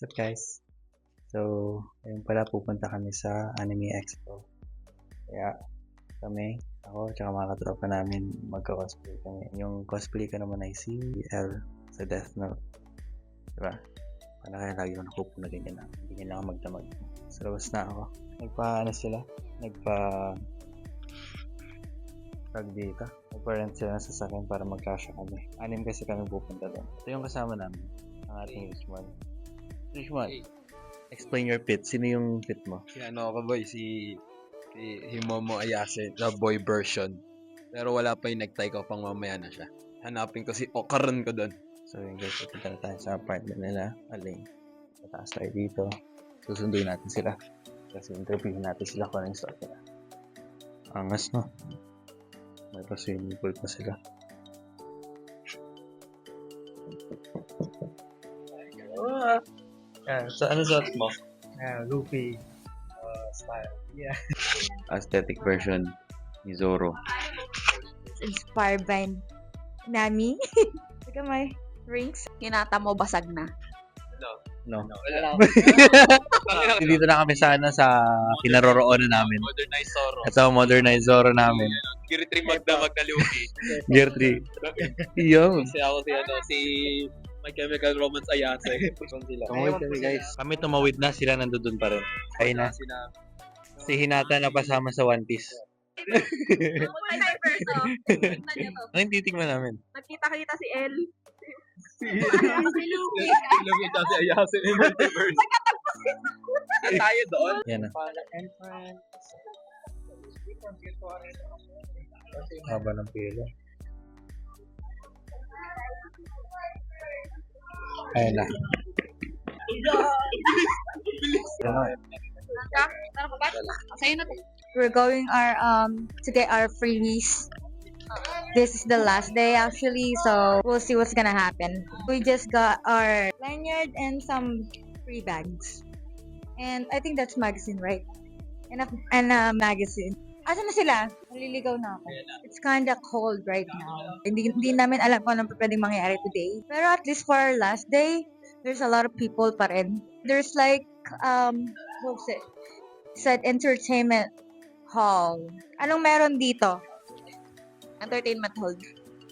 What's up guys? So, ayun pala pupunta kami sa Anime Expo. Kaya ako, tsaka mga katropa namin magka-cosplay kami. Yung cosplay ko naman ay si L sa Death Note. Diba? Para kaya lagi ko napupuno ganyan lang. Hindi ganyan ako magdamag. Sa labas na ako. Tag dito. Nagpa-rent sila ng sasakyan para magkasya kami. 6 kasi kami pupunta doon. Ito yung kasama namin. Ang ating Richmond. Explain your fit. Sino yung fit mo? Si boy, si Himomo Ayase, the boy version. Pero wala pa yung necktie ko, pang mamaya na siya. Hanapin ko si Okaran ko doon. So yun guys, pupunta na tayo sa apartment nila. Aling, mataas tayo dito. Susunduin natin sila. Kasi interviewin natin sila kung anong start nila. Angas no? May pa-swimming pool pa sila. So ano suot mo? Luffy style. Yeah. Aesthetic version ni Zoro. Inspired by Nami. Look at my rings. Hinata mo basag na. No. Wala. Dito na kami sa kinaroroonan namin. Modernized Zoro. Ito, modernized Zoro namin. Gear 3 Magdaluki. Gear 3. Yung. Kasi ako si My Chemical Romance Ayase. Tumawid kami guys. Kami tumawid na, sila nandoon pa rin. Ayun na. Si Hinata na pasama sa One Piece. Multiverse, oh. Tingnan niyo to. Ano yung titignan namin? Nagkita-kita si El. Si Luffy at si Ayase in multiverse. Tayo doon. Yan na. Haba ng pila. Ayun na. We're going to get our freebies. This is the last day actually, so we'll see what's gonna happen. We just got our lanyard and some free bags. And I think that's magazine, right? And a magazine. Asan na sila? Naliligaw na ako. It's kinda cold right now. Hindi namin alam kung anong pwedeng mangyari today. Pero at least for our last day, there's a lot of people pa rin. There's like, what was it? It said entertainment hall. Anong meron dito? Entertainment hall.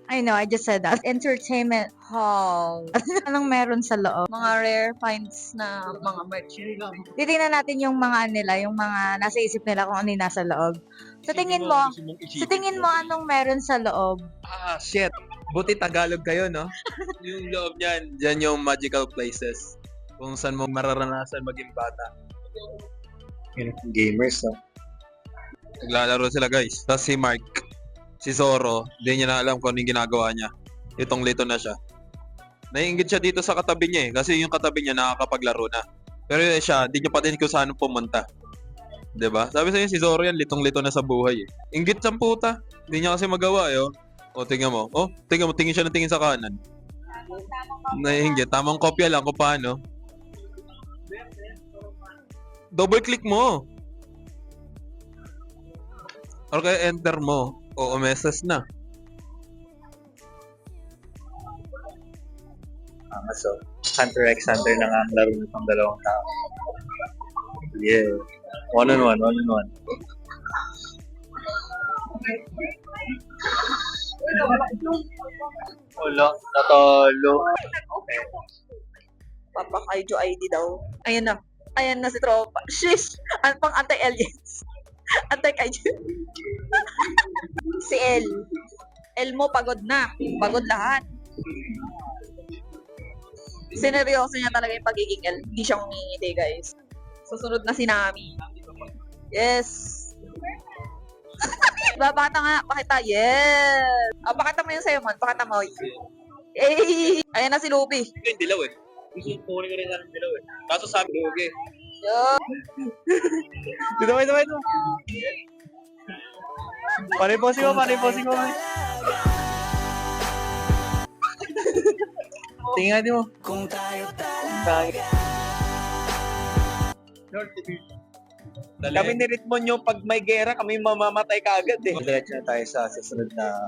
I know, I just said that. Entertainment hall. Anong meron sa loob? Mga rare finds na mga merch. Titingnan natin yung mga nila, yung mga nasa isip nila kung ano yung nasa loob. Sa tingin mo anong meron sa loob? Shit. Buti Tagalog kayo, no? Yung loob niyan, dyan yung magical places. Kung saan mo mararanasan maging bata. Gamers, no? Naglalaro sila, guys. Tapos si Mark, si Zoro, hindi niya na alam kung ano yung ginagawa niya. Litong-lito na siya. Naiinggit siya dito sa katabi niya kasi yung katabi niya nakakapaglaro na. Pero siya, hindi niya pa din kung saan pumunta. 'Di ba? Sabi sa inyo, si Zoro yan, litong-lito na sa buhay eh. Inggit sa puta. Hindi niya kasi magawa eh. Tingnan mo. Tingin siya ng tingin sa kanan. Naiinggit. Tamang kopya lang kung paano. Double click mo. Or kaya enter mo. Oo, message na. So, Hunter x Hunter na nga ang laro nitong dalawang tao. Yeah. One on one. Wala, natalo. Papa Kaijo ID daw. Ayan na si Tropa. Shish! Pang anti-aliens. Anti-Kaijo. Si El. El mo pagod na. Pagod lahat. Sineryoso niya talaga yung pagiging El. Hindi siya ngingiti, guys. Susunod na si Nami. Yes! Babata nga. Pakita. Yes! Pakita mo yung sayo, man. Pakita mo. Eh! Ayan na si Luffy. Ito yung dilaw eh. Gusto ko rin ng dilaw eh. Kaso sabi ko, okay. Yo! Dito. Pariposin mo. Tingnan din mo. Kung tayo Kami ni ritmo nyo, pag may gera, kami mamamatay ka agad eh. Diretso na tayo sa susunod na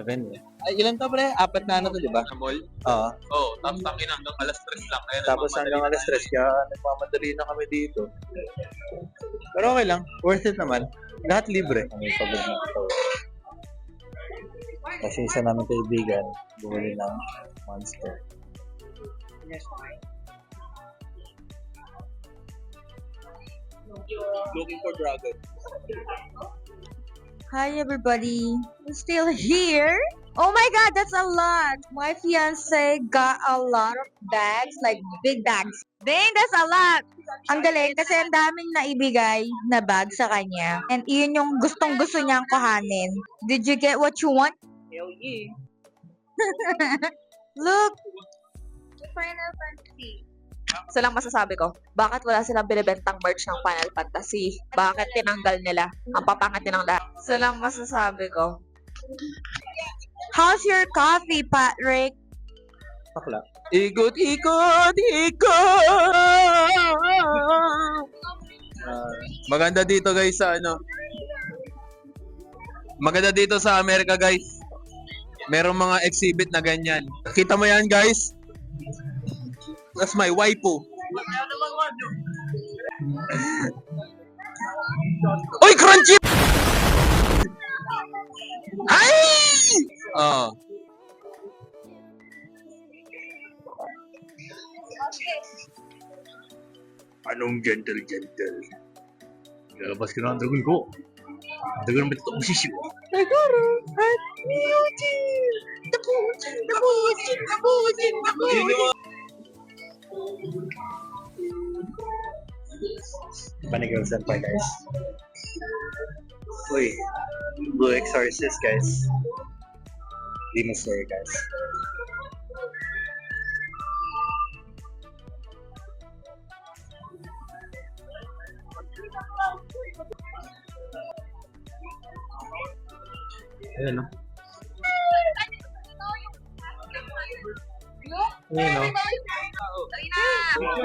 venue. Ay, ilan to pre? 4 na ano to, di ba? Sa mall? Oo. Oo, tapos tangin hanggang alas 3 lang. Kaya Tapos nagmamadali hanggang alas 3 kaya nagmamadali na kami dito. Pero okay lang. Worth it naman. Lahat libre. Kami pagod na ito. Kasi isa namin kaibigan, bumili ng Monster. Looking for dragon. Hi everybody, we're still here. Oh my god, that's a lot. My fiance got a lot of bags, like big bags. Dang, that's a lot. Ang galing kasi ang daming naibigay na bag sa kanya. And iyon yung gustong-gusto niyang kuhanin. Did you get what you want? Hell yeah. Look, Final Fantasy. Isa lang masasabi ko, bakit wala silang binibentang merch ng Final Fantasy? Bakit tinanggal nila? Ang papangit ng lahat. Isa lang masasabi ko. how's your coffee, Patrick? Pakla. Ikot, ikot, ikot! Maganda dito guys sa ano. Maganda dito sa Amerika guys. Merong mga exhibit na ganyan. Kita mo yan guys? That's my waifu. Oy, crunchy! Ay! Oh. Anong gentle? Lalabas ka na ang dragon ko. Ang dragon ba ito ang sisiwa? Panigal Senpai guys. Uy, Blue Exorcist guys. Demon Slayer guys. Ayan no. Ayan no.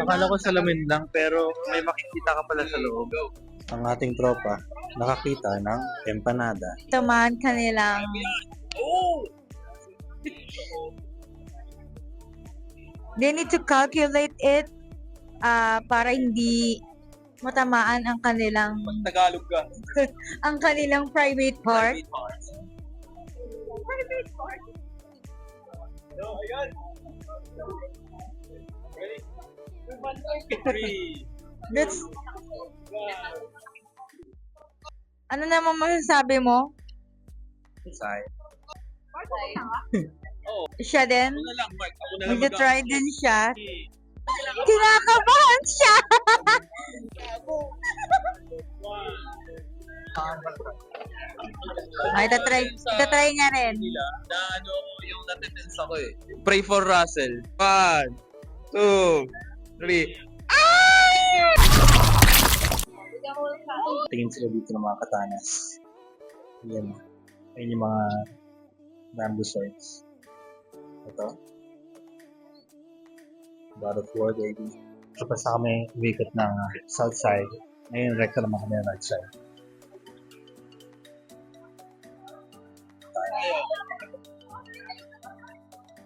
Akala ko salamin lang pero may makikita ka pala sa loob. Ang ating tropa nakakita ng empanada. Ito man kanilang they need to calculate it para hindi matamaan ang kanilang Tagalog ka. ang kanilang private part. That's ano naman masasabi mo? Say. Siya din? Ako na lang, Mark. Ako na lang Mag-try din siya. Kinakabahan siya! Ay, itatry niya rin. nila na ano yung natitense ako eh. Pray for Russell. 1, 2, 3. Tingin sila dito ng mga katanas. Yan. Ayun yung mga bamboo swords. Ito. God of War, baby. So, basta kami umikot ng south side. Ngayon, rekta naman kami ng right side.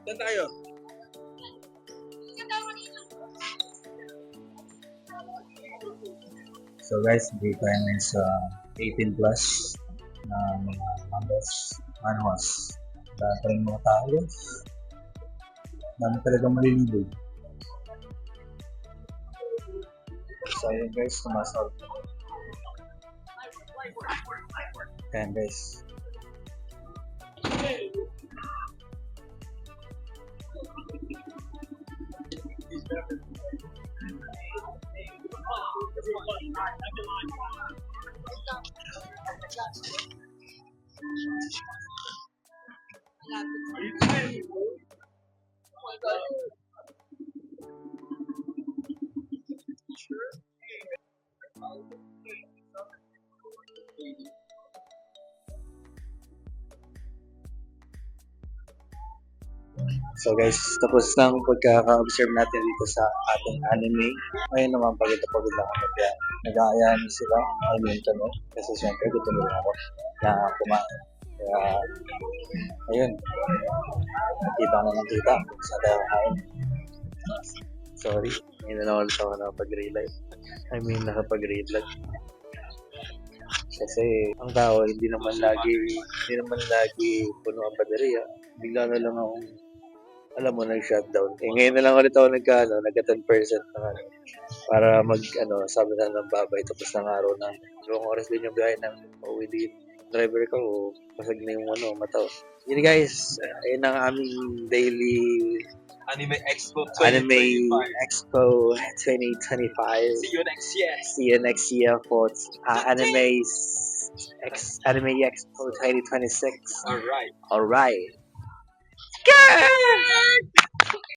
Saan tayo? So guys, hindi tayo ngayon sa 18 plus na mga manhwas. Dahil pa rin mga tao guys. Dami talagang malilibig. So ayun guys, sumasal. Ayan guys. So guys, tapos ng pagkaka-observe natin dito sa ating anime. Ngayon naman pagod lang kami kaya nag-aayaan sila. I mean kami. Kasi syempre gutom na ako na kumain. Kaya, ayun. Nakita ko na ng kita. Sa tayo kain. Sorry. Ngayon na lang ulit ako nakapag-relive. I mean, nakapag-relive. Kasi ang tao hindi naman lagi puno ang baterya. Bigla na lang akong alam mo nag-shutdown. Ngayon na lang ulit ako nagka 10% na para sabi na ng babay tapos ng araw na. Dalawang oras din yung biyahe ng pauwi din. Driver ko, pasag na yung mata. Yun guys, ayun ang aming daily Anime Expo Anime Expo 2025. See you next year. See you next year for Anime Expo 2026. Alright. Alright.